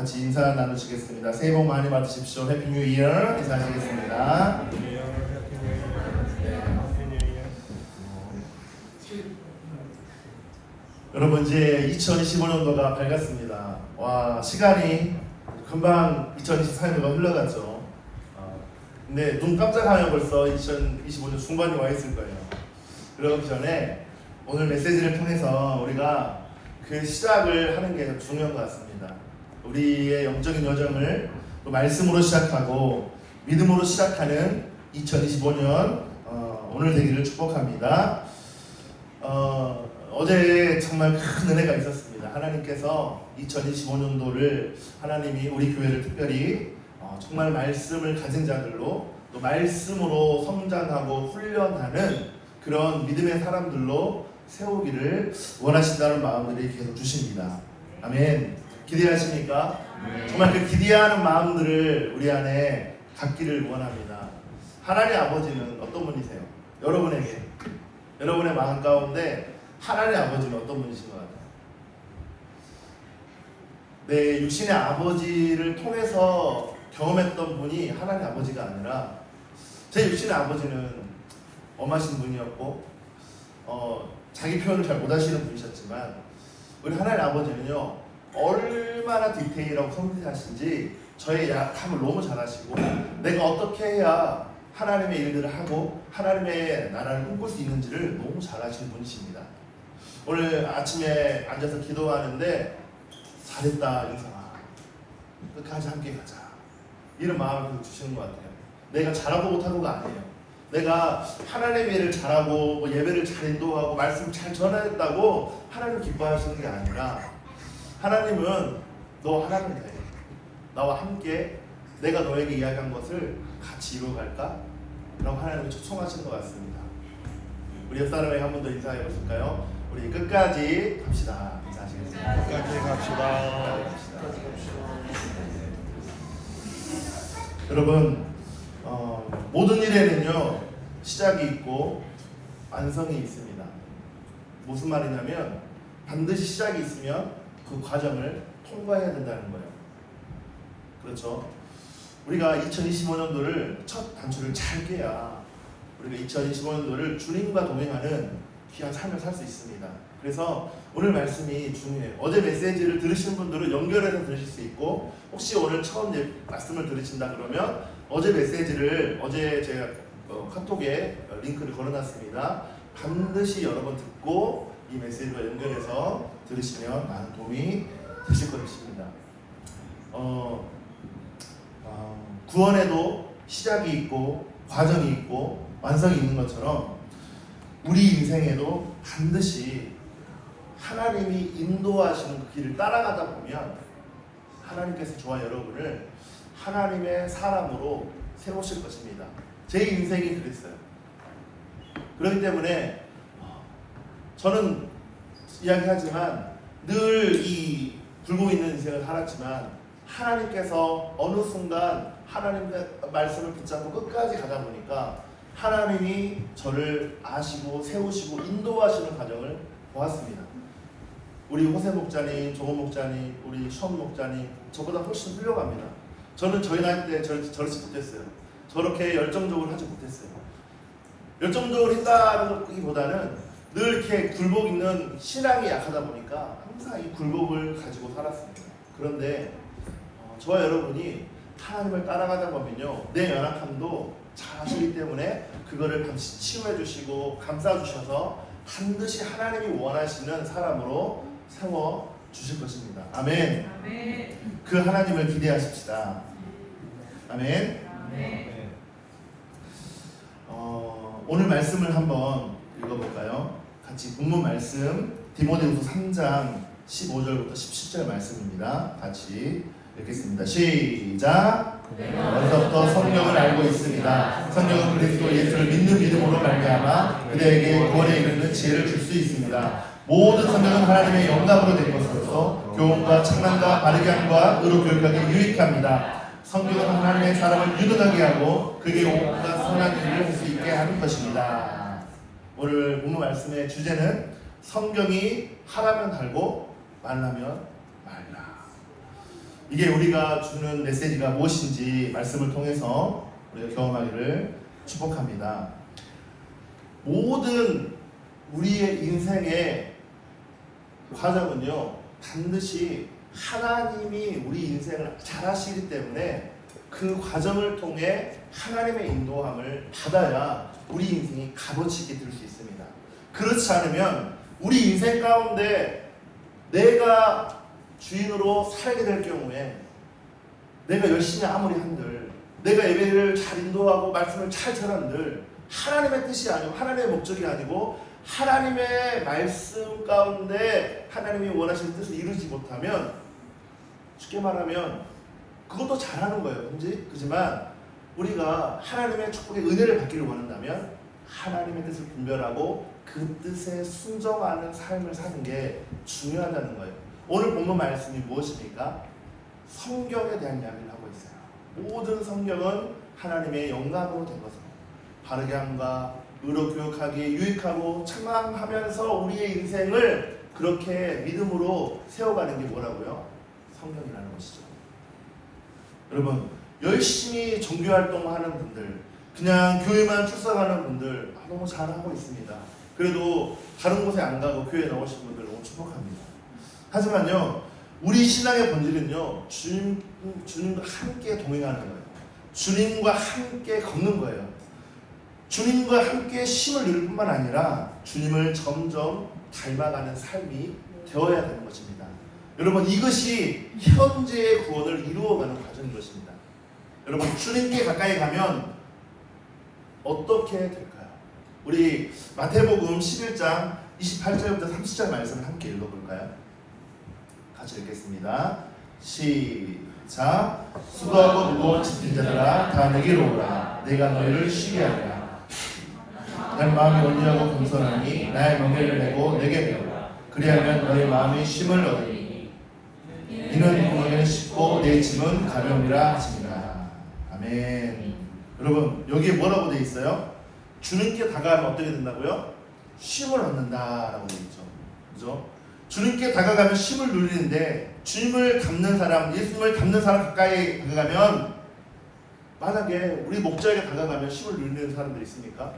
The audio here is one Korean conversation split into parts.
같이 인사 나누시겠습니다. 새해 복 많이 받으십시오. 해피 뉴 이어 인사하시겠습니다. 여러분 이제 2025년도가 밝았습니다. 와, 시간이 금방 2024년도가 흘러갔죠. 근데 눈 깜짝하면 벌써 2025년 중반이 와 있을 거예요. 그러기 전에 오늘 메시지를 통해서 우리가 그 시작을 하는 게 중요한 것 같습니다. 우리의 영적인 여정을 또 말씀으로 시작하고 믿음으로 시작하는 2025년 오늘 되기를 축복합니다. 어제 정말 큰 은혜가 있었습니다. 하나님께서 2025년도를 하나님이 우리 교회를 특별히 정말 말씀을 가진 자들로 또 말씀으로 성장하고 훈련하는 그런 믿음의 사람들로 세우기를 원하신다는 마음들이 계속 주십니다. 아멘. 기대하십니까? 정말 그 기대하는 마음들을 우리 안에 갖기를 원합니다. 하나님 아버지는 어떤 분이세요? 여러분에게, 여러분의 마음 가운데 하나님 아버지는 어떤 분이신 것 같아요? 내 육신의 아버지를 통해서 경험했던 분이 하나님 아버지가 아니라 제 육신의 아버지는 엄하신 분이었고 자기 표현을 잘 못하시는 분이셨지만 우리 하나님 아버지는요 얼마나 디테일하고 섬세하신지 저의 약함을 너무 잘 아시고 내가 어떻게 해야 하나님의 일들을 하고 하나님의 나라를 꿈꿀 수 있는지를 너무 잘 아시는 분이십니다. 오늘 아침에 앉아서 기도하는데 잘했다 윤상아, 끝까지 함께 가자, 이런 마음을 주시는 것 같아요. 내가 잘하고 못하고가 아니에요. 내가 하나님의 일을 잘하고 예배를 잘 인도하고 말씀 잘 전했다고 하나님 기뻐하시는 게 아니라 하나님은 너 하나님 돼, 나와 함께 내가 너에게 이야기한 것을 같이 이루어갈까? 라고 하나님이 초청하시는 것 같습니다. 우리 옆 사람에게 한 번 더 인사해 보실까요? 우리 끝까지 갑시다. 인사하시겠습니다. 끝까지 갑시다. 여러분 모든 일에는요 시작이 있고 완성이 있습니다. 무슨 말이냐면 반드시 시작이 있으면 그 과정을 통과해야 된다는 거예요. 그렇죠? 우리가 2025년도를 첫 단추를 잘 깨야 우리가 2025년도를 주님과 동행하는 귀한 삶을 살 수 있습니다. 그래서 오늘 말씀이 중요해요. 어제 메시지를 들으신 분들은 연결해서 들으실 수 있고 혹시 오늘 처음 말씀을 들으신다 그러면 어제 메시지를 어제 제가 카톡에 링크를 걸어놨습니다. 반드시 여러 번 듣고 이 메시지와 연결해서 들으시면 많은 도움이 되실 것입니다. 구원에도 시작이 있고 과정이 있고 완성이 있는 것처럼 우리 인생에도 반드시 하나님이 인도하시는 그 길을 따라가다 보면 하나님께서 저와 여러분을 하나님의 사람으로 세우실 것입니다. 제 인생이 그랬어요. 그렇기 때문에 저는 이야기하지만 늘 이 굴고 있는 인생을 살았지만 하나님께서 어느 순간 하나님의 말씀을 붙잡고 끝까지 가다 보니까 하나님이 저를 아시고 세우시고 인도하시는 과정을 보았습니다. 우리 호세 목자님, 조원 목자님, 우리 션 목자님 저보다 훨씬 훌륭합니다. 저는 저희 나이 때 저렇지 못했어요. 저렇게 열정적으로 하지 못했어요. 열정적으로 했다기보다는 늘 이렇게 굴복 있는 신앙이 약하다 보니까 항상 이 굴복을 가지고 살았습니다. 그런데 저와 여러분이 하나님을 따라가다 보면요 내 연약함도 잘 아시기 때문에 그거를 반드시 치유해 주시고 감싸 주셔서 반드시 하나님이 원하시는 사람으로 세워 주실 것입니다. 아멘. 아멘. 그 하나님을 기대하십시다. 아멘. 아멘. 오늘 말씀을 한번 읽어볼까요? 같이 본문 말씀 디모데후서 3장 15절부터 17절 말씀입니다. 같이 읽겠습니다. 시작. 먼저부터 성경을 알고 있습니다. 성경은 그리스도 예수를 믿는 믿음으로 말미암아 그들에게 구원에 이르는 지혜를 줄 수 있습니다. 모든 성경은 하나님의 영감으로 된 것으로서 교훈과 책망과 바르게 함과 의로 교육하기 유익합니다. 성경은 하나님의 사람을 유능하게 하고 그에게 온갖 선한 일을 할 수 있게 하는 것입니다. 오늘 본문 말씀의 주제는 성경이 하라면 달고 말라면 말라. 이게 우리가 주는 메시지가 무엇인지 말씀을 통해서 우리가 경험하기를 축복합니다. 모든 우리의 인생의 과정은요, 반드시 하나님이 우리 인생을 잘 하시기 때문에 그 과정을 통해 하나님의 인도함을 받아야 우리 인생이 값어치 있게 될 수 있습니다. 그렇지 않으면 우리 인생 가운데 내가 주인으로 살게 될 경우에 내가 열심히 아무리 한들, 내가 예배를 잘 인도하고 말씀을 잘 전한들 하나님의 뜻이 아니고 하나님의 목적이 아니고 하나님의 말씀 가운데 하나님이 원하시는 뜻을 이루지 못하면, 쉽게 말하면 그것도 잘하는 거예요. 그렇지만 우리가 하나님의 축복의 은혜를 받기를 원한다면 하나님의 뜻을 분별하고 그 뜻에 순종하는 삶을 사는 게 중요하다는 거예요. 오늘 본문 말씀이 무엇입니까? 성경에 대한 이야기를 하고 있어요. 모든 성경은 하나님의 영감으로 된 것입니다. 바르게 함과 의로 교육하기 유익하고 책망하면서 우리의 인생을 그렇게 믿음으로 세워가는 게 뭐라고요? 성경이라는 것이죠. 여러분, 열심히 종교활동하는 분들, 그냥 교회만 출석하는 분들 너무 잘하고 있습니다. 그래도 다른 곳에 안 가고 교회에 나오신 분들 너무 축복합니다. 하지만요, 우리 신앙의 본질은요, 주님과 함께 동행하는 거예요. 주님과 함께 걷는 거예요. 주님과 함께 쉼을 누릴 뿐만 아니라 주님을 점점 닮아가는 삶이 되어야 되는 것입니다. 여러분, 이것이 현재의 구원을 이루어가는 과정인 것입니다. 여러분, 주님께 가까이 가면 어떻게 될까요? 우리 마태복음 11장 28절부터 30절 말씀을 함께 읽어볼까요? 같이 읽겠습니다. 시작. 수고하고 무거운 짐진 자들아 다 내게로 오라. 내가 너희를 쉬게 하리라. 내 마음이 온유하고 겸손하니 나의 멍에를 메고 내게 배우라. 그리하면 너희 마음이 쉼을 얻으니 이는 공에는 쉽고 내 짐은 가벼움이라 하십니다. 아멘. 여러분, 여기에 뭐라고 되어 있어요? 주님께 다가가면 어떻게 된다고요? 쉼을 얻는다라고 되어 있죠. 그죠? 주님께 다가가면 쉼을 누리는데, 주님을 닮는 사람, 예수님을 닮는 사람 가까이 다가가면, 만약에 우리 목자에게 다가가면 쉼을 누리는 사람들이 있습니까?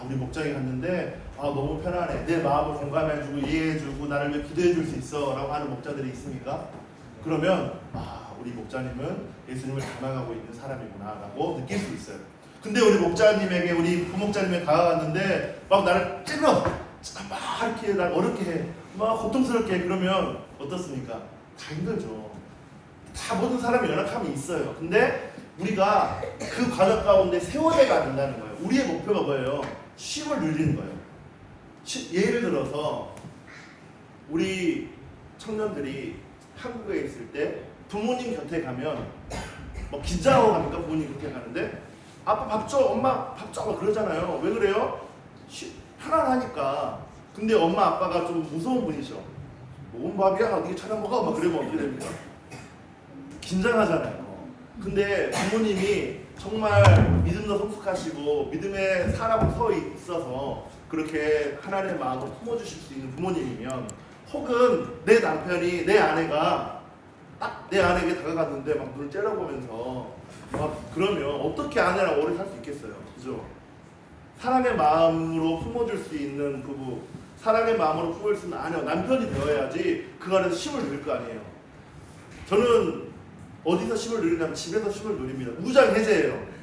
우리 목자에게 갔는데 너무 편하네, 내 마음을 공감해주고 이해해주고 나를 위해 기도해줄 수 있어 라고 하는 목자들이 있습니까? 그러면 우리 목자님은 예수님을 닮아가고 있는 사람이구나 라고 느낄 수 있어요. 근데 우리 목자님에게, 우리 부목자님에게 다가갔는데 막 나를 찔러, 막 이렇게 날 어렵게 해, 막 고통스럽게 해. 그러면 어떻습니까? 다 힘들죠. 다 모든 사람이 연약함이 있어요. 근데 우리가 그 과정 가운데 세워내가 된다는 거예요. 우리의 목표가 뭐예요? 쉼을 누리는 거예요. 예를 들어서 우리 청년들이 한국에 있을 때 부모님 곁에 가면 긴장하고 갑니까? 부모님 곁에 가는데 아빠 밥 줘, 엄마 밥 줘, 막 그러잖아요. 왜 그래요? 편안하니까. 근데 엄마 아빠가 좀 무서운 분이죠. 뭔 밥이야? 네가 차려 먹어? 막 그러면 어떻게 됩니까? 긴장하잖아요. 근데 부모님이 정말 믿음도 성숙하시고 믿음의 사람으로 서 있어서 그렇게 하나님의 마음을 품어주실 수 있는 부모님이면, 혹은 내 남편이, 내 아내가 딱 내 아내에게 다가갔는데 막 눈을 째려보면서 그러면 어떻게 아내랑 오래 살 수 있겠어요? 그죠? 사랑의 마음으로 품어줄 수 있는 부부, 사랑의 마음으로 품을 수 있는 아내, 남편이 되어야지 그 안에서 쉼을 누릴 거 아니에요. 저는 어디서 쉼을 누리냐면 집에서 쉼을 누립니다. 무장해제예요.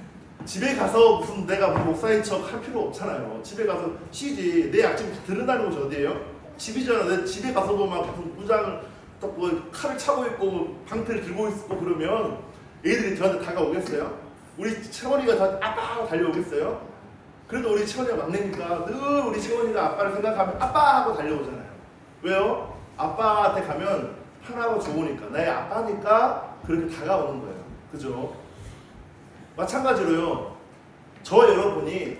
집에 가서 무슨 내가 목사인 척 할 필요 없잖아요. 집에 가서 쉬지. 내 아침 들은다는 곳이 어디예요? 집이잖아. 내 집에 가서도 막 무슨 무장을 딱 칼을 차고 있고 방패를 들고 있고 그러면 애들이 저한테 다가오겠어요? 우리 채원이가 저한테 아빠 하고 달려오겠어요? 그래도 우리 채원이가 막내니까 늘 우리 채원이가 아빠를 생각하면 아빠 하고 달려오잖아요. 왜요? 아빠한테 가면 편하고 좋으니까, 나의 아빠니까 그렇게 다가오는 거예요. 그죠? 마찬가지로요, 저와 여러분이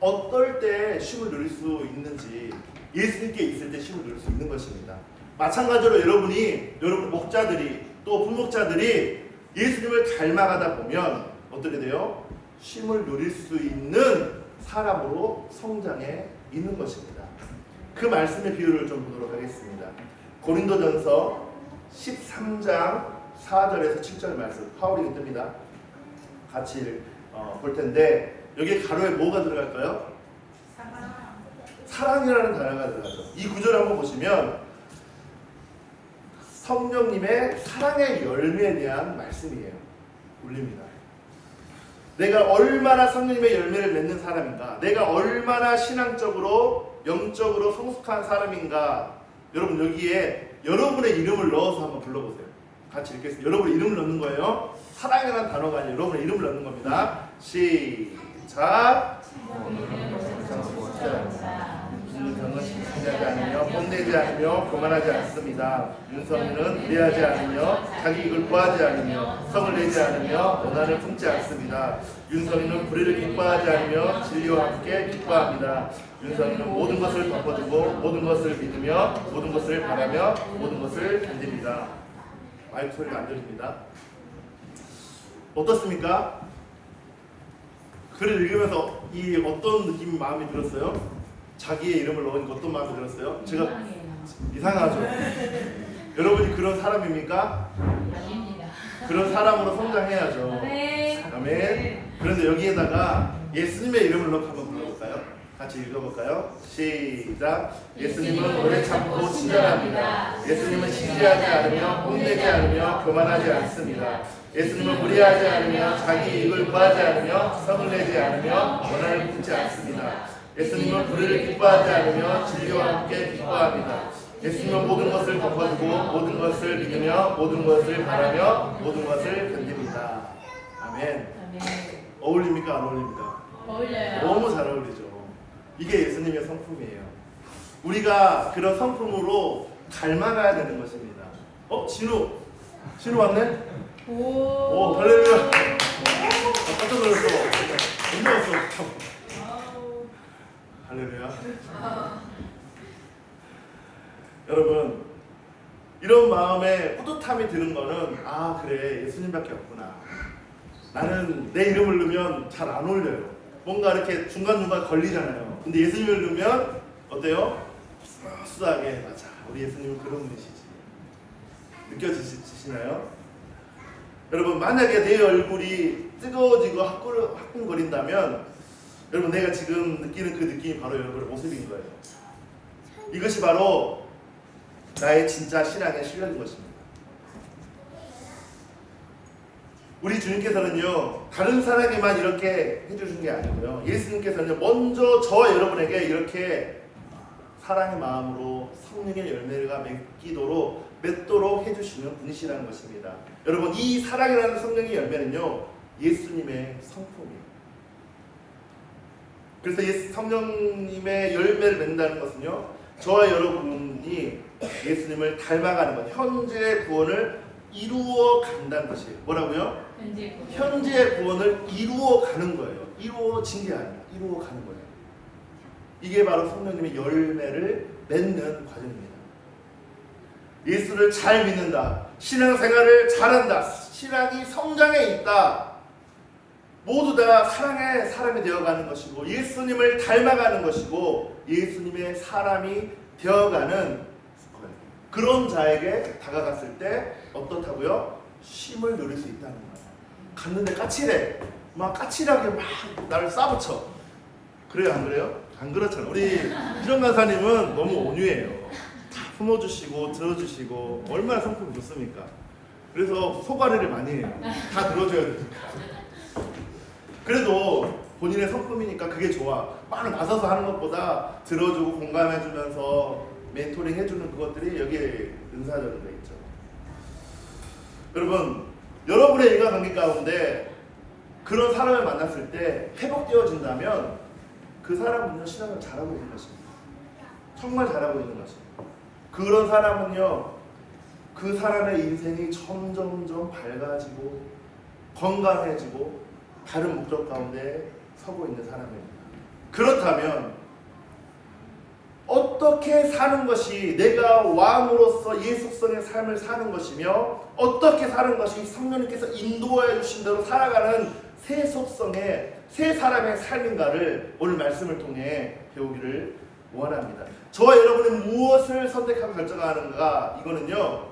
어떨 때 쉼을 누릴 수 있는지, 예수님께 있을 때 쉼을 누릴 수 있는 것입니다. 마찬가지로 여러분 목자들이, 또 부목자들이 예수님을 닮아가다 보면 어떻게 돼요? 쉼을 누릴 수 있는 사람으로 성장해 있는 것입니다. 그 말씀의 비유를 좀 보도록 하겠습니다. 고린도전서 13장 4절에서 7절 말씀 파울이 뜹니다. 같이 볼 텐데 여기 가로에 뭐가 들어갈까요? 사랑이라는 단어가 들어가죠. 이 구절을 한번 보시면 성령님의 사랑의 열매에 대한 말씀이에요. 울립니다. 내가 얼마나 성령님의 열매를 맺는 사람인가, 내가 얼마나 신앙적으로 영적으로 성숙한 사람인가. 여러분 여기에 여러분의 이름을 넣어서 한번 불러보세요. 같이 읽겠습니다. 여러분의 이름을 넣는 거예요. 사랑이라는 단어가 아니라 여러분의 이름을 넣는 겁니다. 시작. 윤성은 신뢰하지 않으며 뽐내지 않으며 교만하지 않습니다. 윤성이는 무례하지 않으며 자기 이익을 구하지 않으며 성을 내지 않으며 원한을 품지 않습니다. 윤성이는 불의를 기뻐하지 않으며 진리와 함께 기뻐합니다. 윤성이는 모든 것을 덮어두고 모든 것을 믿으며 모든 것을 바라며 모든 것을 견딥니다. 마이크 소리가 안 들립니다. 어떻습니까? 글을 읽으면서 이 어떤 느낌이 마음이 들었어요? 자기의 이름을 넣으니까 어떤 마음이 들었어요? 제가 이상하죠? 여러분이 그런 사람입니까? 아닙니다. 그런 사람으로 성장해야죠. 아멘. 그런데 여기에다가 예수님의 이름을 넣고 한번 불러볼까요? 같이 읽어볼까요? 시작. 예수님은 오래 참고 친절합니다. 예수님은 시기하지 않으며 뽐내지 않으며 교만하지 않습니다. 예수님은 무리하지 않으며 자기 이익을 구하지 않으며 성을 내지 않으며 원한을 품지 않습니다. 예수님은 불의를 기뻐하지 않으며 진리와 함께 기뻐합니다. 예수님은 모든 것을 덮어두고 모든 것을 믿으며 모든 것을 바라며 모든 것을 견딥니다. 아멘. 어울립니까? 안 어울립니까? 어울려요. 너무 잘 어울리죠. 이게 예수님의 성품이에요. 우리가 그런 성품으로 닮아가야 되는 것입니다. 진우 왔네? 오, 할렐루야. 깜짝 놀랐어. 언제 왔어? 할렐루야. 여러분, 이런 마음에 뿌듯함이 드는 거는 그래, 예수님밖에 없구나. 나는 내 이름을 넣으면 잘 안 어울려요. 뭔가 이렇게 중간중간 걸리잖아요. 근데 예수님을 넣으면 어때요? 스무스하게, 맞아, 우리 예수님은 그런 분이시지. 느껴지시나요? 여러분, 만약에 내 얼굴이 뜨거워지고 화끈거린다면 여러분, 내가 지금 느끼는 그 느낌이 바로 여러분의 모습인 거예요. 이것이 바로 나의 진짜 신앙의 실력인 것입니다. 우리 주님께서는요, 다른 사람에게만 이렇게 해주신 게 아니고요, 예수님께서는 먼저 저와 여러분에게 이렇게 사랑의 마음으로 성령의 열매가 맺도록 해주시는 분이시라는 것입니다. 여러분, 이 사랑이라는 성령의 열매는요, 예수님의 성품이에요. 그래서 성령님의 열매를 맺는다는 것은요, 저와 여러분이 예수님을 닮아가는 것, 현재의 구원을 이루어 간다는 것이에요. 뭐라고요? 현재의 구원을 이루어 가는 거예요. 이루어진 게 아니에요. 이루어 가는 거예요. 이게 바로 성령님의 열매를 맺는 과정입니다. 예수를 잘 믿는다, 신앙생활을 잘한다, 신앙이 성장해 있다, 모두 다 사랑의 사람이 되어가는 것이고 예수님을 닮아가는 것이고 예수님의 사람이 되어가는 그런 자에게 다가갔을 때 어떻다고요? 쉼을 누릴 수 있다는 거예요. 갔는데 까칠해, 막 까칠하게 막 나를 싸붙여. 그래요, 안 그래요? 안 그렇잖아요. 우리 희정 간사님은 너무 온유해요. 다 품어주시고 들어주시고 얼마나 성품이 좋습니까? 그래서 소가리를 많이 해요. 다 들어줘야 되니까. 그래도 본인의 성품이니까 그게 좋아. 막 나서서 하는 것보다 들어주고 공감해주면서 멘토링 해주는 그것들이 여기에 은사적으로 되어 있죠. 여러분, 여러분의 인간관계 가운데 그런 사람을 만났을 때 회복되어진다면 그 사람은요, 신앙을 잘하고 있는 것입니다. 정말 잘하고 있는 것입니다. 그런 사람은요, 그 사람의 인생이 점점점 밝아지고 건강해지고 다른 목적 가운데 서고 있는 사람입니다. 그렇다면 어떻게 사는 것이 내가 왕으로서 예속성의 삶을 사는 것이며 어떻게 사는 것이 성령님께서 인도해 주신 대로 살아가는 새 속성의 새 사람의 삶인가를 오늘 말씀을 통해 배우기를 원합니다. 저와 여러분은 무엇을 선택하고 결정하는가, 이거는요,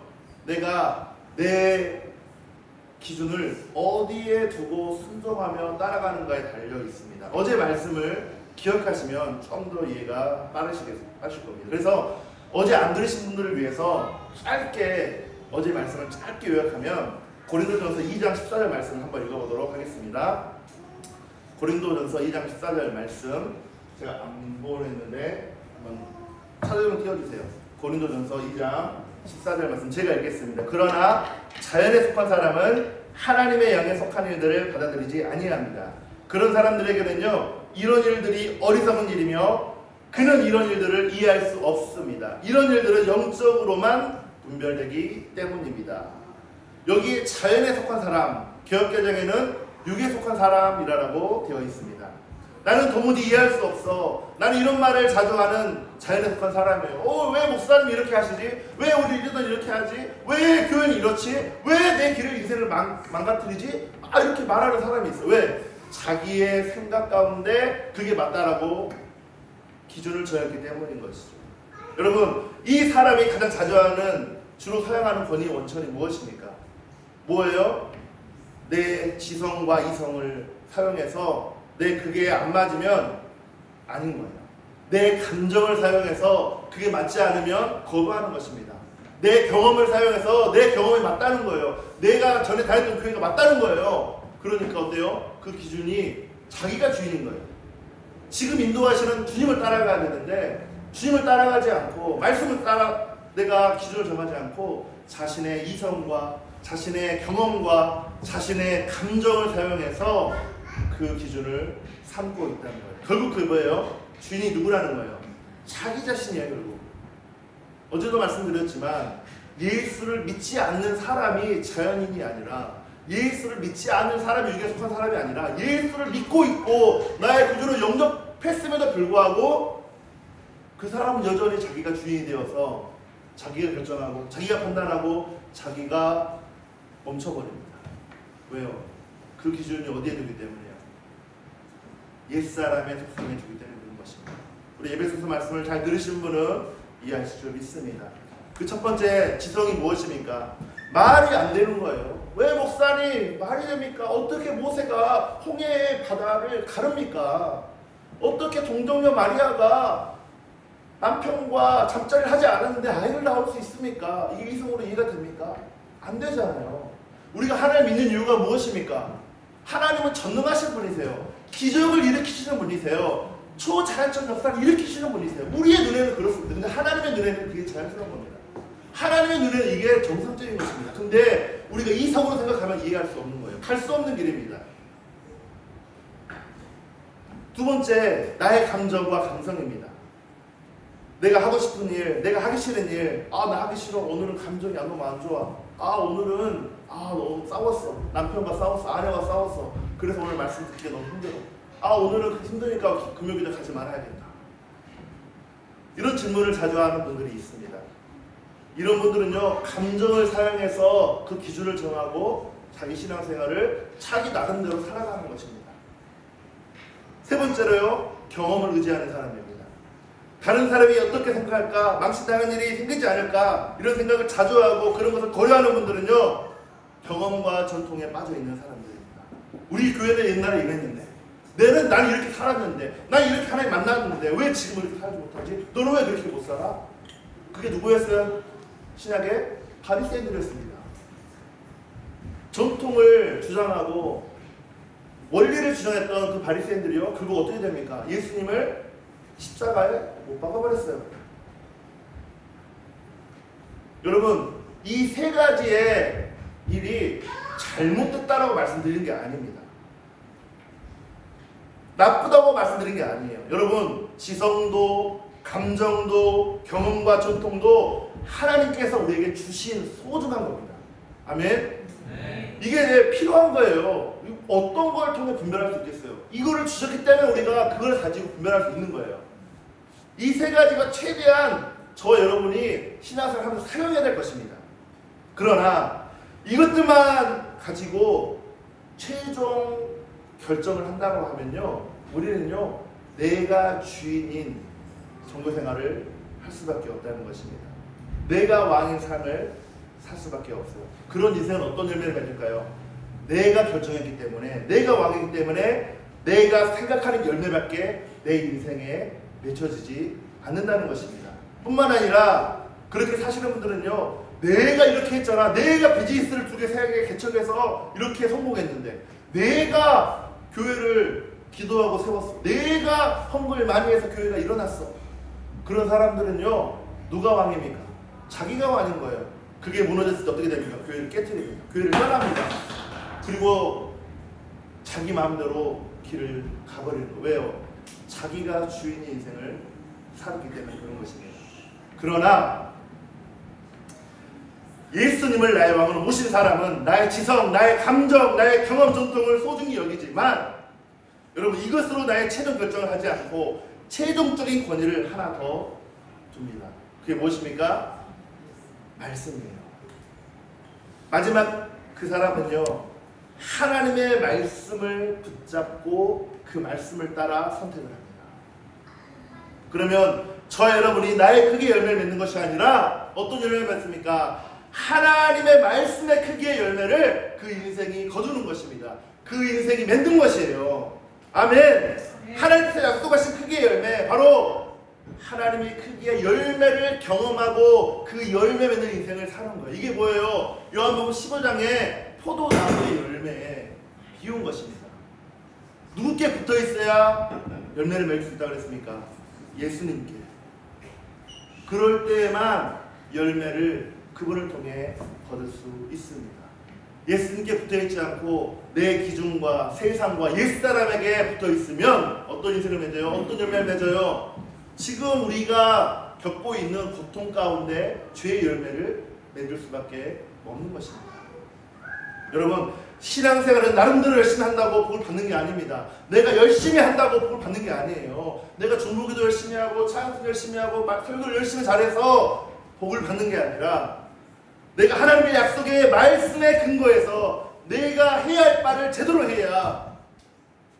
내가 내 기준을 어디에 두고 순종하며 따라가는가에 달려 있습니다. 어제 말씀을 기억하시면 좀 더 이해가 빠르실 겁니다. 그래서 어제 안 들으신 분들을 위해서 짧게 어제 말씀을 짧게 요약하면 고린도전서 2장 14절 말씀을 한번 읽어보도록 하겠습니다. 고린도전서 2장 14절 말씀 제가 안 보냈는데 한번 찾으면 띄워주세요. 고린도전서 2장 14절 말씀 제가 읽겠습니다. 그러나 자연에 속한 사람은 하나님의 영에 속한 일들을 받아들이지 아니합니다. 그런 사람들에게는요 이런 일들이 어리석은 일이며 그는 이런 일들을 이해할 수 없습니다. 이런 일들은 영적으로만 분별되기 때문입니다. 여기 자연에 속한 사람, 개역개정에는 육에 속한 사람이라고 되어 있습니다. 나는 도무지 이해할 수 없어. 나는 이런 말을 자주 하는 자연에 속한 사람이에요. 왜 목사님이 이렇게 하시지? 왜 우리 리더는 이렇게 하지? 왜 교회는 이렇지? 왜 내 길을 인생을 망가뜨리지? 이렇게 말하는 사람이 있어. 왜? 자기의 생각 가운데 그게 맞다라고 기준을 정했기 때문인 것이죠. 여러분, 이 사람이 가장 자주 하는 주로 사용하는 권위 원천이 무엇입니까? 뭐예요? 내 지성과 이성을 사용해서 그게 안 맞으면 아닌 거예요. 내 감정을 사용해서 그게 맞지 않으면 거부하는 것입니다. 내 경험을 사용해서 내 경험이 맞다는 거예요. 내가 전에 다녔던 교회가 맞다는 거예요. 그러니까 어때요? 그 기준이 자기가 주인인 거예요. 지금 인도하시는 주님을 따라가야 되는데 주님을 따라가지 않고 말씀을 따라 내가 기준을 정하지 않고 자신의 이성과 자신의 경험과 자신의 감정을 사용해서 그 기준을 삼고 있다는 거예요. 결국 그게 뭐예요? 주인이 누구라는 거예요? 자기 자신이에요. 결국 어제도 말씀드렸지만 예수를 믿지 않는 사람이 자연인이 아니라 예수를 믿지 않는 사람이 육에 속한 사람이 아니라 예수를 믿고 있고 나의 구주를 영접했음에도 불구하고 그 사람은 여전히 자기가 주인이 되어서 자기가 결정하고 자기가 판단하고 자기가 멈춰버립니다. 왜요? 그 기준이 어디에 두기 때문이에요? 옛사람의 속성에 두기 때문에 그런 것입니다. 우리 예배소서 말씀을 잘 들으신 분은 이해하실 줄 믿습니다. 그 첫 번째 지성이 무엇입니까? 말이 안 되는 거예요. 왜 목사님 말이 됩니까? 어떻게 모세가 홍해의 바다를 가릅니까? 어떻게 동정녀 마리아가 남편과 잠자리를 하지 않았는데 아이를 낳을 수 있습니까? 이게 이성으로 이해가 됩니까? 안 되잖아요. 우리가 하나님 믿는 이유가 무엇입니까? 하나님은 전능하신 분이세요. 기적을 일으키시는 분이세요. 초자연적 역사를 일으키시는 분이세요. 우리의 눈에는 그렇습니다. 근데 하나님의 눈에는 그게 자연스러운 겁니다. 하나님의 눈에는 이게 정상적인 것입니다. 근데 우리가 이성으로 생각하면 이해할 수 없는 거예요. 갈 수 없는 길입니다. 두 번째, 나의 감정과 감성입니다. 내가 하고 싶은 일, 내가 하기 싫은 일, 나 하기 싫어. 오늘은 감정이 너무 안 좋아. 오늘은 너무 싸웠어. 남편과 싸웠어. 아내와 싸웠어. 그래서 오늘 말씀 듣기가 너무 힘들어. 오늘은 힘드니까 금요일에 가지 말아야겠다. 이런 질문을 자주 하는 분들이 있습니다. 이런 분들은요, 감정을 사용해서 그 기준을 정하고 자기 신앙생활을 자기 나름대로 살아가는 것입니다. 세 번째로요, 경험을 의지하는 사람입니다. 다른 사람이 어떻게 생각할까, 망신당한 일이 생기지 않을까, 이런 생각을 자주 하고 그런 것을 고려하는 분들은요, 경험과 전통에 빠져 있는 사람들입니다. 우리 교회는 옛날에 이랬는데, 나는 이렇게 살았는데, 난 이렇게 하나님 만났는데 왜 지금 이렇게 살지 못하지? 너는 왜 그렇게 못 살아? 그게 누구였어요? 신약의 바리새인들이었습니다. 전통을 주장하고 원리를 주장했던 그 바리새인들이요, 결국 어떻게 됩니까? 예수님을 십자가에 못 박아버렸어요. 여러분, 이 세 가지의 일이 잘못됐다라고 말씀드리는 게 아닙니다. 나쁘다고 말씀드린 게 아니에요. 여러분, 지성도 감정도 경험과 전통도 하나님께서 우리에게 주신 소중한 겁니다. 아멘? 네. 이게 필요한 거예요. 어떤 걸 통해 분별할 수 있겠어요? 이거를 주셨기 때문에 우리가 그걸 가지고 분별할 수 있는 거예요. 이 세 가지가 최대한 저와 여러분이 신앙생활을 하면서 사용해야 될 것입니다. 그러나 이것들만 가지고 최종 결정을 한다고 하면요, 우리는요, 내가 주인인 종교생활을 할 수밖에 없다는 것입니다. 내가 왕의 삶을 살 수밖에 없어요. 그런 인생은 어떤 열매를 맺을까요? 내가 결정했기 때문에, 내가 왕이기 때문에 내가 생각하는 열매밖에 내 인생에 맺혀지지 않는다는 것입니다. 뿐만 아니라 그렇게 사시는 분들은요, 내가 이렇게 했잖아, 내가 비즈니스를 2개 3개 개척해서 이렇게 성공했는데, 내가 교회를 기도하고 세웠어, 내가 헌금을 많이 해서 교회가 일어났어. 그런 사람들은요, 누가 왕입니까? 자기가 왕인 거예요. 그게 무너졌을 때 어떻게 됩니까? 교회를 깨트립니다. 교회를 떠납니다. 그리고 자기 마음대로 길을 가버리는 거예요. 왜요? 자기가 주인의 인생을 살았기 때문에 그런 것입니다. 그러나 예수님을 나의 왕으로 모신 사람은 나의 지성, 나의 감정, 나의 경험, 전통을 소중히 여기지만, 여러분, 이것으로 나의 최종 결정을 하지 않고 최종적인 권위를 하나 더 둡니다. 그게 무엇입니까? 말씀이에요. 마지막 그 사람은요, 하나님의 말씀을 붙잡고 그 말씀을 따라 선택을 합니다. 그러면 저 여러분이 나의 크기의 열매를 맺는 것이 아니라 어떤 열매를 맺습니까? 하나님의 말씀의 크기의 열매를 그 인생이 거두는 것입니다. 그 인생이 맺는 것이에요. 아멘. 하나님께서 약속하신 크기의 열매, 바로 하나님의 크기의 열매를 경험하고 그 열매 맺는 인생을 사는 거예요. 이게 뭐예요? 요한복음 15장에 포도나무의 열매에 비운 것입니다. 누구께 붙어 있어야 열매를 맺을 수 있다고 그랬습니까? 예수님께. 그럴 때만 열매를 그분을 통해 거둘 수 있습니다. 예수님께 붙어 있지 않고 내 기준과 세상과 옛사람에게 붙어 있으면 어떤 인생을 맺어요? 어떤 열매를 맺어요? 지금 우리가 겪고 있는 고통 가운데 죄의 열매를 맺을 수밖에 없는 것입니다. 여러분, 신앙생활은 나름대로 열심히 한다고 복을 받는 게 아닙니다. 내가 열심히 한다고 복을 받는 게 아니에요. 내가 중보기도 열심히 하고 찬양도 열심히 하고 설교를 열심히 잘해서 복을 받는 게 아니라, 내가 하나님의 약속의 말씀에 근거해서 내가 해야 할 바를 제대로 해야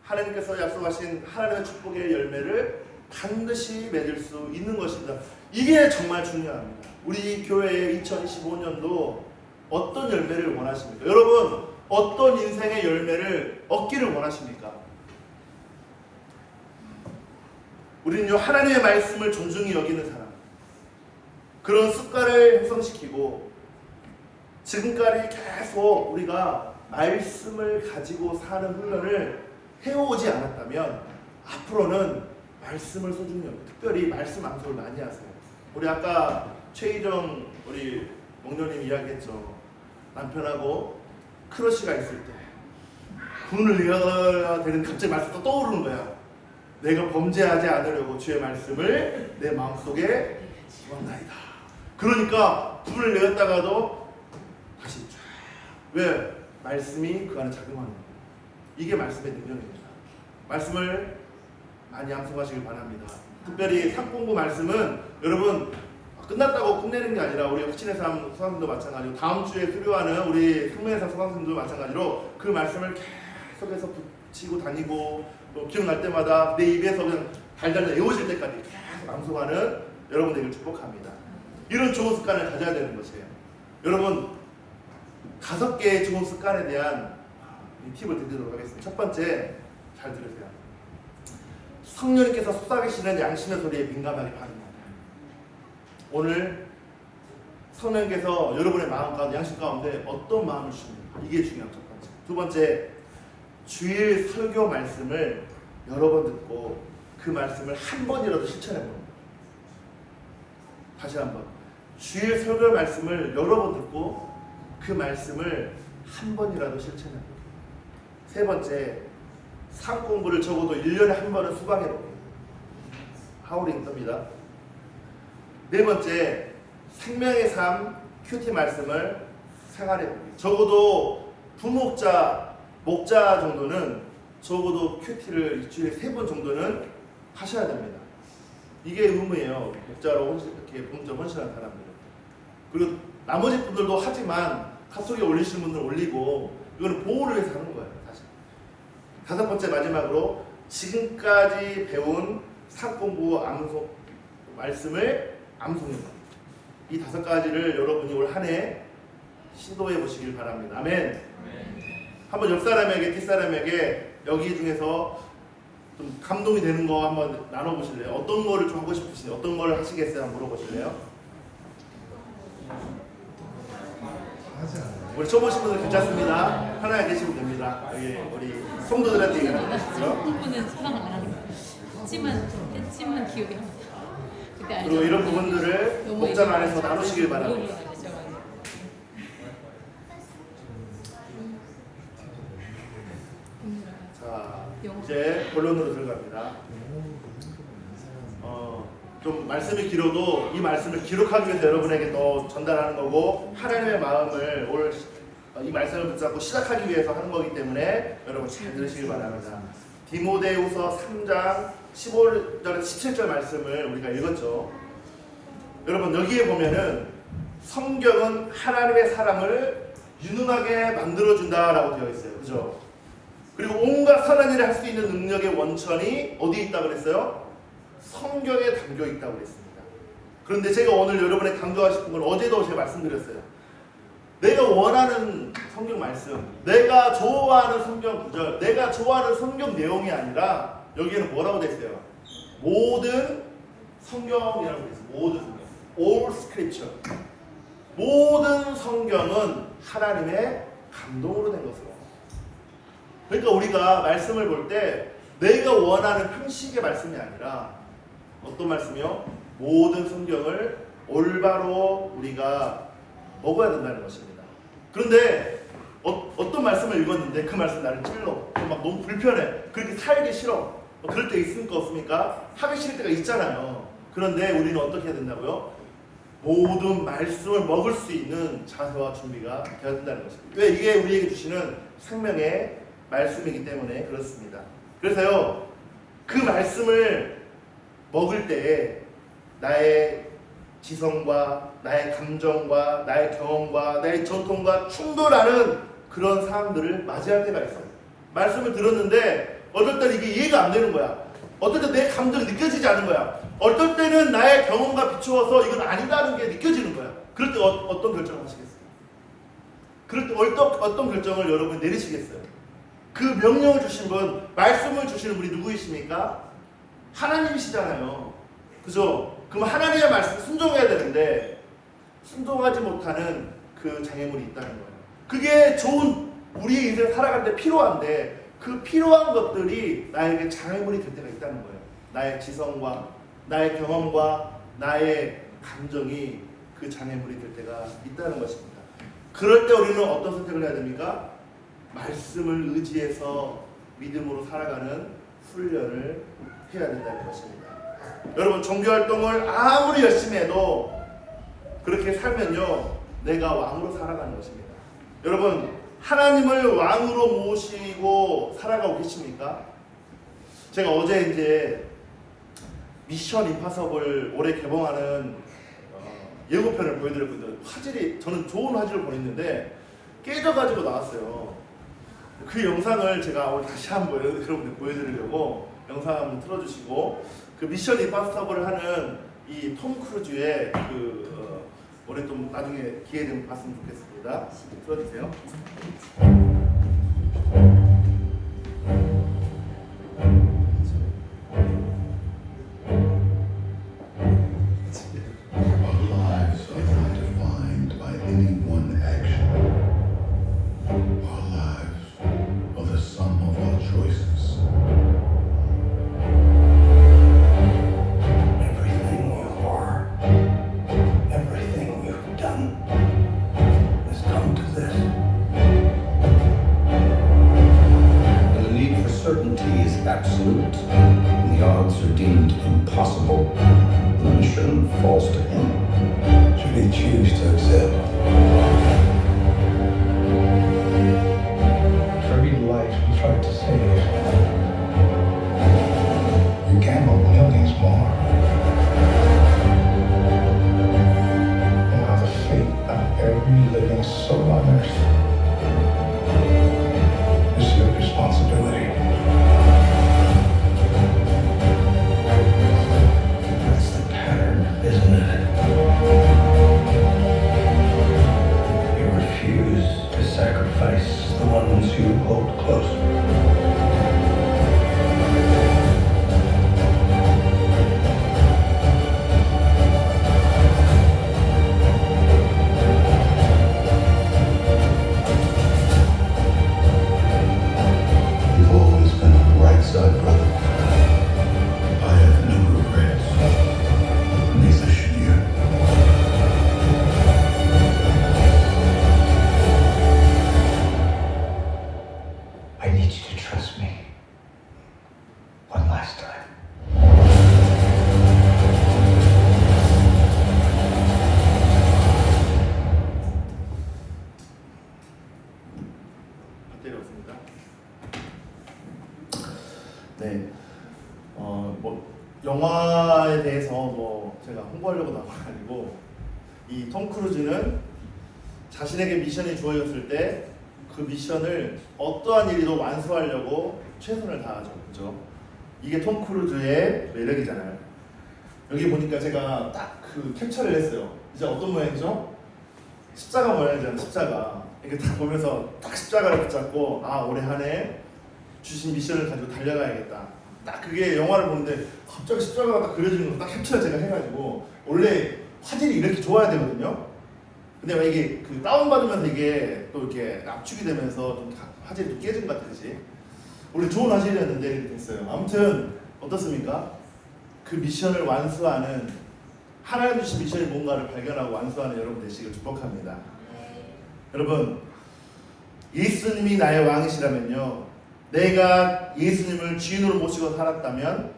하나님께서 약속하신 하나님의 축복의 열매를 반드시 맺을 수 있는 것입니다. 이게 정말 중요합니다. 우리 교회의 2025년도 어떤 열매를 원하십니까? 여러분, 어떤 인생의 열매를 얻기를 원하십니까? 우리는요, 하나님의 말씀을 존중히 여기는 사람, 그런 습관을 형성시키고 지금까지 계속 우리가 말씀을 가지고 사는 훈련을 해오지 않았다면 앞으로는 말씀을 소중히 여기고, 특별히 말씀 암송을 많이 하세요. 우리 아까 최희정 우리 목녀님 이야기했죠. 남편하고 크러쉬가 있을 때 군을 이어야 되는 갑자기 말씀이 떠오르는 거야. 내가 범죄하지 않으려고 주의 말씀을 내 마음속에 집어넣나이다. 그러니까 불을 내었다가도 다시 쫙. 왜? 말씀이 그 안에 작용하는 거예요. 이게 말씀의 능력입니다. 말씀을 많이 암송하시길 바랍니다. 특별히 상공부 말씀은 여러분 끝났다고 끝내는 게 아니라, 우리 확신의 삶 수강생도 마찬가지로 다음 주에 수료하는 우리 생명의 삶 수강생도 마찬가지로 그 말씀을 계속해서 붙이고 다니고, 또 기억날 때마다 내 입에서 그냥 달달 외워질 때까지 계속 암송하는 여러분 되길 축복합니다. 이런 좋은 습관을 가져야 되는 것이에요. 여러분, 5개의 좋은 습관에 대한 팁을 드리도록 하겠습니다. 첫 번째, 잘 들으세요. 성령님께서 쏟아내시는 양심의 소리에 민감하게 바랍니다. 오늘 성령님께서 여러분의 마음 가운데, 양심 가운데 어떤 마음을 주십니까? 이게 중요한 첫 번째. 두 번째, 주일 설교 말씀을 여러 번 듣고 그 말씀을 한 번이라도 실천해 보는 거예요. 다시 한번, 주일 설교 말씀을 여러 번 듣고 그 말씀을 한 번이라도 실천해 보는 거예요. 세 번째, 상 공부를 적어도 1년에 한 번은 수강해 보는 거예요. 하울링 뜹니다. 네 번째, 생명의 삶 큐티 말씀을 생활해 보기. 적어도 부목자, 목자 정도는 적어도 큐티를 일주일에 3번 정도는 하셔야 됩니다. 이게 의무예요. 목자로 이렇게 부목자 헌신하는 사람들은. 그리고 나머지 분들도 하지만 카톡에 올리시는 분들 올리고, 이거는 보호를 위해서 하는 거예요. 사실. 다섯 번째, 마지막으로 지금까지 배운 상공부 암송 말씀을 암송해요. 이 5가지를 여러분이 올 한 해 시도해 보시길 바랍니다. 아멘. 한번 옆 사람에게 뒷사람에게 여기 중에서 좀 감동이 되는 거 한번 나눠보실래요? 어떤 거를 좀 하고 싶으신지 어떤 걸 하시겠어요? 한번 물어보실래요? 우리 초보신 분들 괜찮습니다. 편하게 계시면 됩니다. 여기 우리 성도들한테 얘기하는 거죠. 부분은 수상을 안 하는 거예요. 했지만 기억이 납니다. 그때 알죠? 그리고 이런 부분들을 목장 안에서 나누시길 바랍니다. 자, 이제 본론으로 들어갑니다. 좀 말씀이 길어도 이 말씀을 기록하기 위해서 여러분에게 또 전달하는 거고 하나님의 마음을 오늘 이 말씀을 붙잡고 시작하기 위해서 하는 거기 때문에 여러분 잘 들으시길 바랍니다. 디모데후서 3장 15절에서 17절 말씀을 우리가 읽었죠. 여러분 여기에 보면은 성경은 하나님의 사람을 유능하게 만들어준다라고 되어 있어요. 그죠? 그리고 온갖 선한 일을 할 수 있는 능력의 원천이 어디에 있다고 그랬어요? 성경에 담겨 있다고 그랬습니다. 그런데 제가 오늘 여러분에 강조하고 싶은 건 어제도 제가 말씀드렸어요. 내가 원하는 성경 말씀, 내가 좋아하는 성경 구절, 내가 좋아하는 성경 내용이 아니라 여기에는 뭐라고 되어 있어요? 모든 성경이라고 되어 있어요. 모든 성경. All Scripture. 모든 성경은 하나님의 감동으로 된 것으로. 그러니까 우리가 말씀을 볼 때 내가 원하는 형식의 말씀이 아니라 어떤 말씀이요? 모든 성경을 올바로 우리가 먹어야 된다는 것입니다. 그런데 어떤 말씀을 읽었는데 그 말씀 나를 찔러. 막 너무 불편해. 그렇게 살기 싫어. 그럴 때 있습니까? 없습니까? 하기 싫을 때가 있잖아요. 그런데 우리는 어떻게 해야 된다고요? 모든 말씀을 먹을 수 있는 자세와 준비가 되어야 된다는 것입니다. 왜? 이게 우리에게 주시는 생명의 말씀이기 때문에 그렇습니다. 그래서요, 그 말씀을 먹을 때에 나의 지성과 나의 감정과 나의 경험과 나의 전통과 충돌하는 그런 사람들을 맞이할 때가 있어요. 말씀을 들었는데 어떨 때는 이게 이해가 안 되는 거야. 어떨 때 내 감정이 느껴지지 않는 거야. 어떨 때는 나의 경험과 비추어서 이건 아니다는 게 느껴지는 거야. 그럴 때 어떤 결정을 하시겠어요? 그럴 때 어떤 결정을 여러분이 내리시겠어요? 그 명령을 주신 분, 말씀을 주시는 분이 누구이십니까? 하나님이시잖아요. 그죠? 그럼 하나님의 말씀에 순종해야 되는데 순종하지 못하는 그 장애물이 있다는 거예요. 그게 좋은 우리의 인생을 살아갈 때 필요한데 그 필요한 것들이 나에게 장애물이 될 때가 있다는 거예요. 나의 지성과 나의 경험과 나의 감정이 그 장애물이 될 때가 있다는 것입니다. 그럴 때 우리는 어떤 선택을 해야 됩니까? 말씀을 의지해서 믿음으로 살아가는 훈련을 해야 된다는 것입니다. 여러분 종교활동을 아무리 열심히 해도 그렇게 살면요 내가 왕으로 살아가는 것입니다. 여러분 하나님을 왕으로 모시고 살아가고 계십니까? 제가 어제 이제 미션 임파서블 올해 개봉하는 예고편을 보여드렸거든요. 화질이 저는 좋은 화질을 보냈는데 깨져가지고 나왔어요. 그 영상을 제가 오늘 다시 한번 여러분들 보여드리려고 영상 한번 틀어주시고 그 미션 임파서블을 하는 이 톰 크루즈의 올해 좀 나중에 기회 되면 봤으면 좋겠습니다. 틀어주세요. Absolute, and the odds are deemed impossible. The mission falls to him. Should he choose to accept? Every life he tried to save. You gamble millions more. And now the fate of every living soul on earth is your responsibility. Isn't it? followed close. You've always been on the right side, brother. I have no regrets. Neither should you. I need you to trust me. One last time. 배터리 없습니다. 네, 뭐 영화에 대해서 뭐 제가 홍보하려고 나온 건 아니고 이 톰 크루즈는 자신에게 미션이 주어졌을 때 그 미션을 어떠한 일이도 완수하려고 최선을 다하죠, 그죠? 이게 톰 크루즈의 매력이잖아요. 여기 보니까 제가 딱 그 캡처를 했어요. 이제 어떤 모양이죠? 십자가 모양이잖아요, 십자가. 이렇게 딱 보면서 딱 십자가를 붙잡고 아 올해 한 해 주신 미션을 가지고 달려가야겠다. 딱 그게 영화를 보는데 갑자기 십자가가 딱 그려지는 거 딱 캡처를 제가 해가지고 원래 화질이 이렇게 좋아야 되거든요. 근데 왜 이게 그 다운받으면서 이게 또 이렇게 압축이 되면서 좀 화질이 좀 깨진 것 같아, 그치? 원래 좋은 화질이었는데 이렇게 됐어요. 아무튼 어떻습니까? 그 미션을 완수하는 하나님 주신 미션이 뭔가를 발견하고 완수하는 여러분 되시길 축복합니다. 여러분, 예수님이 나의 왕이시라면요, 내가 예수님을 주인으로 모시고 살았다면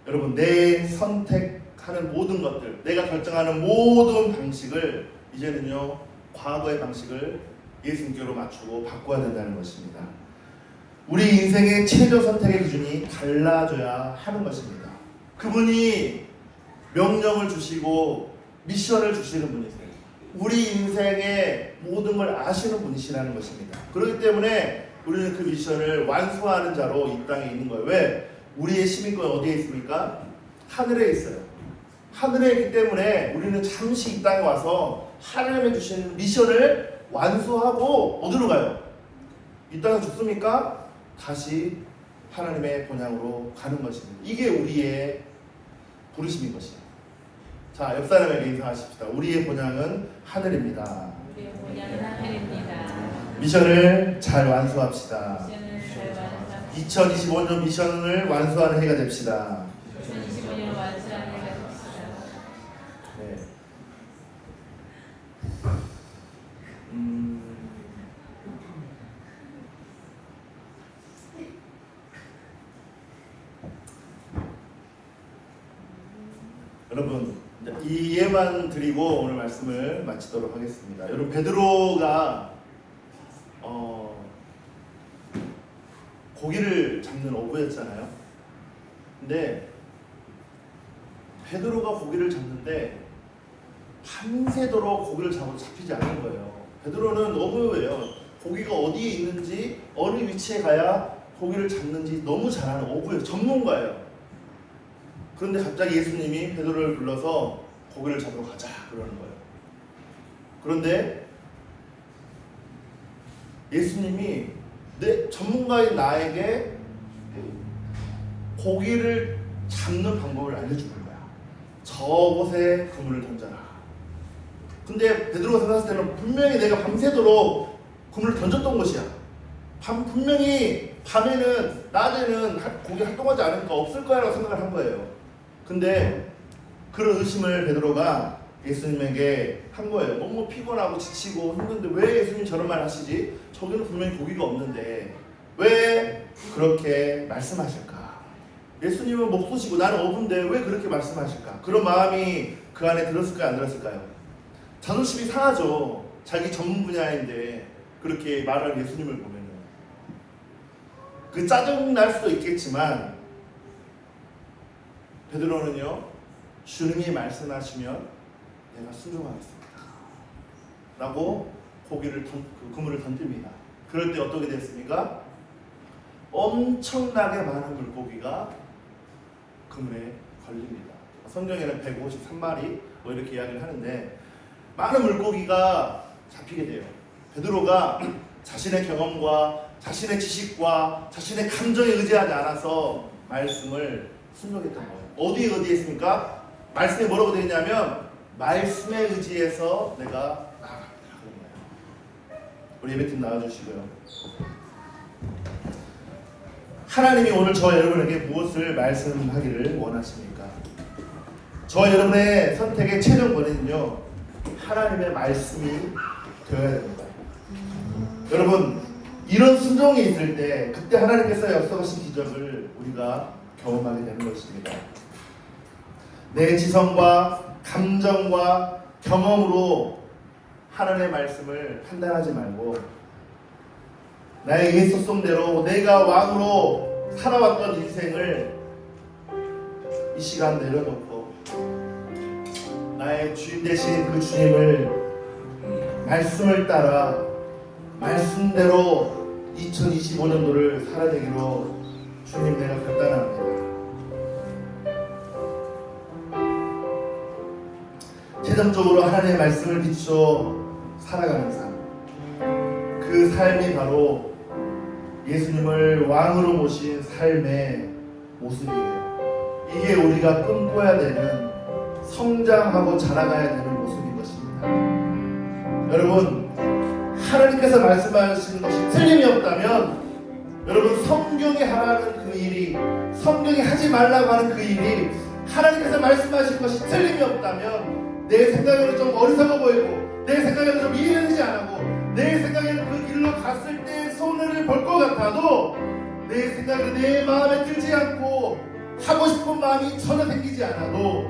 여러분 내 선택하는 모든 것들, 내가 결정하는 모든 방식을 이제는요 과거의 방식을 예수님께로 맞추고 바꿔야 된다는 것입니다. 우리 인생의 최저 선택의 기준이 달라져야 하는 것입니다. 그분이 명령을 주시고 미션을 주시는 분이세요. 우리 인생의 모든 걸 아시는 분이시라는 것입니다. 그렇기 때문에 우리는 그 미션을 완수하는 자로 이 땅에 있는 거예요. 왜? 우리의 시민권이 어디에 있습니까? 하늘에 있어요. 하늘에 있기 때문에 우리는 잠시 이 땅에 와서 하나님이 주신 미션을 완수하고 어디로 가요? 이 땅에 죽습니까? 다시 하나님의 본향으로 가는 것입니다. 이게 우리의 부르심인 것이에요. 자, 옆 사람에게 인사하십시다. 우리의 본향은 하늘입니다. 우리의 본향은 하늘입니다. 미션을 잘 완수합시다. 미션을 잘 완수합시다. 2025년 미션을 완수하는 해가 됩시다. 2025년 완수하는 해가 됩시다. 네. 여러분 이 예만 드리고 오늘 말씀을 마치도록 하겠습니다. 여러분 베드로가 고기를 잡는 어부였잖아요. 근데 베드로가 고기를 잡는데 밤새도록 고기를 잡아도 잡히지 않는 거예요. 베드로는 어부예요. 고기가 어디에 있는지 어느 위치에 가야 고기를 잡는지 너무 잘 아는 어부예요. 전문가예요. 그런데 갑자기 예수님이 베드로를 불러서 고기를 잡으러 가자 그러는 거예요. 그런데 예수님이 내 전문가인 나에게 고기를 잡는 방법을 알려주는 거야. 저곳에 그물을 던져라. 근데 베드로가 생각했을 때는 분명히 내가 밤새도록 그물을 던졌던 것이야. 분명히 밤에는 낮에는 고기 활동하지 않으니까 없을 거야라고 생각을 한 거예요. 근데 그런 의심을 베드로가 예수님에게 한 거예요. 너무 피곤하고 지치고 힘든데 왜 예수님 저런 말 하시지? 저기는 분명히 고기가 없는데 왜 그렇게 말씀하실까? 예수님은 목소시고 나는 어부인데 왜 그렇게 말씀하실까? 그런 마음이 그 안에 들었을까요? 안 들었을까요? 자존심이 상하죠. 자기 전문 분야인데 그렇게 말하는 예수님을 보면은 그 짜증 날 수도 있겠지만 베드로는요, 주님이 말씀하시면 내가 순종하겠습니다 라고 고기를 그 그물을 던집니다. 그럴 때 어떻게 됐습니까? 엄청나게 많은 물고기가 그물에 걸립니다. 성경에는 153마리 뭐 이렇게 이야기를 하는데 많은 물고기가 잡히게 돼요. 베드로가 자신의 경험과 자신의 지식과 자신의 감정에 의지하지 않아서 말씀을 순종했던 거예요. 어디에 의지했습니까? 말씀에 뭐라고 되어 있냐면 말씀에 의지해서 내가 나아갑니다. 그런 거예요. 우리 예배팀 나와주시고요. 하나님이 오늘 저와 여러분에게 무엇을 말씀하기를 원하십니까? 저와 여러분의 선택의 최종 권위는요, 하나님의 말씀이 되어야 됩니다. 여러분, 이런 순종이 있을 때 그때 하나님께서 역사하신 기적을 우리가 경험하게 되는 것입니다. 내 지성과 감정과 경험으로 하나님의 말씀을 판단하지 말고 나의 옛 속성대로 내가 왕으로 살아왔던 인생을 이 시간 내려놓고 나의 주인 되신 그 주님을 말씀을 따라 말씀대로 2025년도를 살아내기로 주님 내가 결단합니다. 최종적으로 하나님의 말씀을 비추어 살아가는 삶, 그 삶이 바로 예수님을 왕으로 모신 삶의 모습이에요. 이게 우리가 꿈꿔야 되는, 성장하고 자라가야 되는 모습인 것입니다. 여러분, 하나님께서 말씀하시는 것이 틀림이 없다면, 여러분, 성경에 하라는 그 일이, 성경에 하지 말라고 하는 그 일이 하나님께서 말씀하신 것이 틀림이 없다면 내 생각에는 좀 어리석어 보이고 내 생각에는 좀 이해되지 않고 내 생각에는 그 길로 갔을 때 손해를 볼 것 같아도 내 생각에 내 마음에 들지 않고 하고 싶은 마음이 전혀 생기지 않아도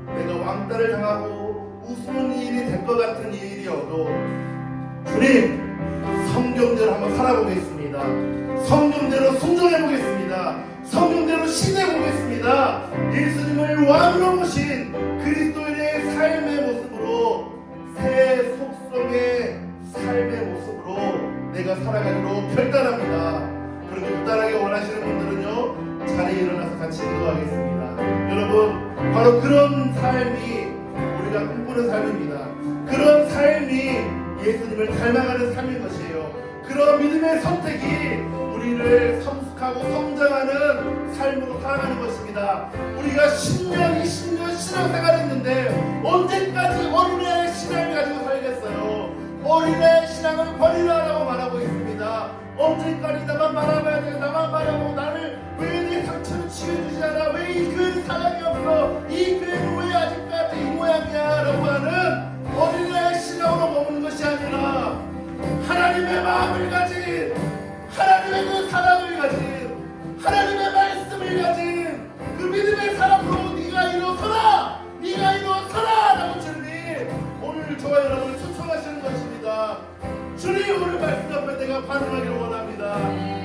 내가 왕따를 당하고 우스운 일이 될 것 같은 일이어도 주님, 성경대로 한번 살아보겠습니다. 성경대로 순종해보겠습니다. 성경대로 신뢰해보겠습니다. 예수님을 왕으로 모신 그리스도인의 삶의 모습으로, 새 속성의 삶의 모습으로 내가 살아가기로 결단합니다. 그리고 결단하기 원하시는 분들은요, 자리에 일어나서 같이 기도하겠습니다. 여러분, 바로 그런 삶이 우리가 꿈꾸는 삶입니다. 그런 삶이 예수님을 닮아가는 삶인 것이에요. 그런 믿음의 선택이 우리를 성숙하고 성장하는 삶으로 살아가는 것입니다. 우리가 10년, 20년 신앙생활을 했는데 언제까지 어린애 신앙을 가지고 살겠어요? 어린애 신앙을 버리라라고 말하고 있습니다. 언제까지 나만 바라봐야 돼? 나만 바라보고 나를 왜 내 상처를 치유해주지 않아? 왜 이 교회는 사랑이 없어? 이 교회는 왜 아직까지 이 모양이야? 라고 하는 어린애 신앙으로 머무는 것이 아니라 하나님의 마음을 가진, 하나님의 그 사랑을 가진, 하나님의 말씀을 가진 그 믿음의 사람으로 네가 일어서라! 네가 일어서라! 라고 주님이 오늘 저와 여러분을 초청하시는 것입니다. 주님, 오늘 말씀 앞에 내가 반응하기를 원합니다.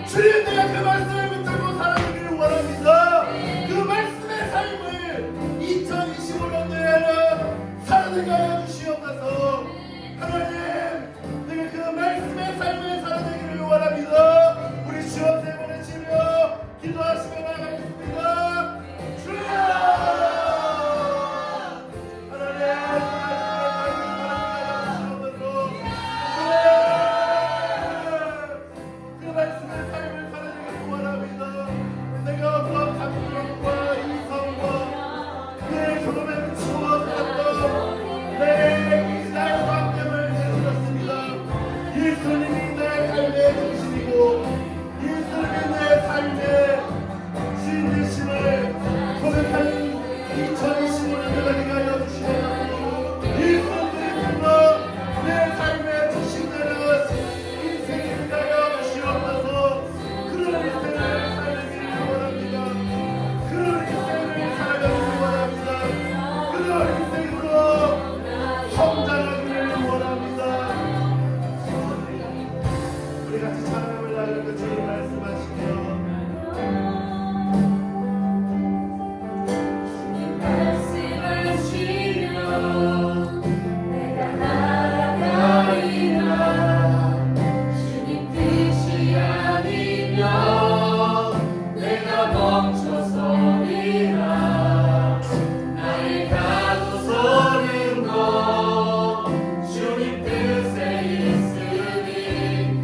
주님, 내가 그 말씀을 붙들고 살아가기를 원합니다. 그 말씀의 삶을 2025년도에는 살아내게 하여 주시옵소서. 하나님, 내가 그 말씀의 삶을 살아내기를 원합니다. 우리 주 앞에 보내시며 기도하시며 나가겠습니다. 주여! 그 말씀의 삶을 살아내기를 원합니다. 내가 어떤 감정과 이성과 내 경험에 비추어 살았던 내 이스라엘 관념을 내놓았습니다. 예수님이 내 삶의 중심이고 예수님이 내 삶의 주인 되심을 고백하는 2025년도가 되게 하여 주시옵소서. 예수 그리스도가 내 삶의 중심되는 인생이 되게 하여 주시옵소서. 그런 인생을 살기를 원합니다. 그런 인생을 살아가기를 원합니다. 그런 인생으로 성장하기를 원합니다. 우리 같이 찬양을 나누고 주님 말씀하시며 주님 뜻에 있으니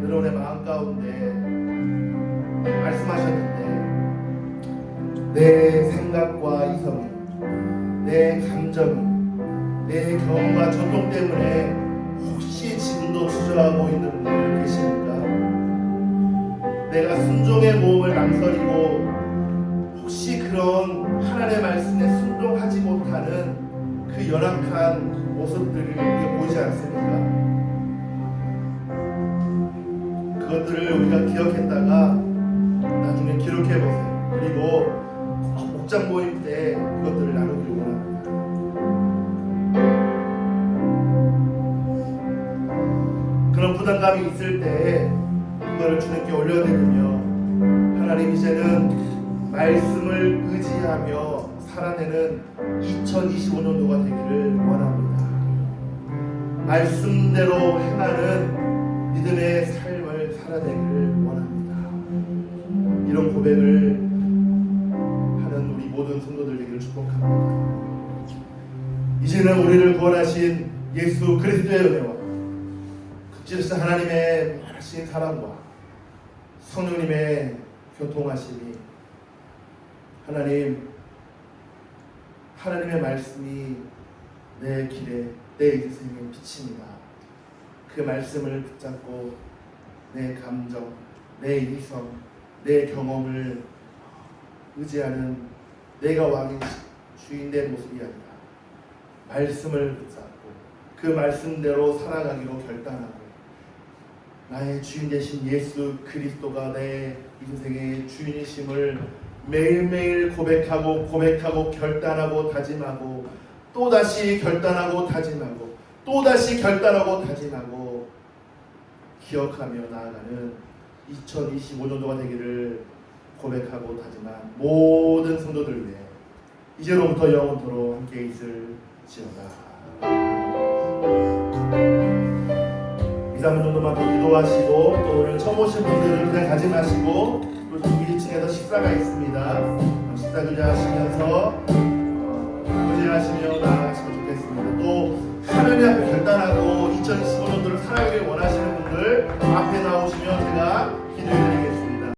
여러분의 마음 가운데 말씀하셨는데 내 생각과 이성이, 내 감정이, 내 경험과 전통 때문에 혹시 지금도 주저하고 있는 분들 계십니까? 내가 순종의 모험을 망설이고 혹시 그런 하나님의 말씀에 순종하지 못하는 그 열악한 모습들이 우리가 보이지 않습니까? 그것들을 우리가 기억했다가 나중에 기록해보세요. 그리고 목장 모임 때 그것들을 나누기를 원합니다. 그런 부담감이 있을 때 그거를 주님께 올려드리며 하나님 이제는 말씀을 의지하며 살아내는 2025년도가 되기를 원합니다. 말씀대로 행하는 믿음의 삶을 살아내기를 원합니다. 이런 고백을 하는 우리 모든 성도들 되기를 축복합니다. 이제는 우리를 구원하신 예수 그리스도의 은혜와 극진하신 하나님의 무한하신 사랑과 성령님의 교통하심이 하나님의 말씀이 내 길에 내 인생의 빛입니다. 그 말씀을 붙잡고 내 감정, 내 이성, 내 경험을 의지하는 내가 왕인 주인된 모습이 아니라 말씀을 붙잡고 그 말씀대로 살아가기로 결단하고 나의 주인 되신 예수 그리스도가 내 인생의 주인이심을 매일매일 고백하고 결단하고 다짐하고 또다시 결단하고 다짐하고 또다시 결단하고 다짐하고 기억하며 나아가는 2025년도가 되기를 고백하고 다짐한 모든 성도들 위해 이제로부터 영원토록 함께 있을지어다. 2-3분 정도만 더 기도하시고 또 오늘 처음 오신 분들은 그냥 다짐하시고 또 1층에서 식사가 있습니다. 식사 의지하시면서 의지하시며 나아가시면 좋겠습니다. 또 하나님 앞에 결단하고 2025년도를 살아가길 원하시는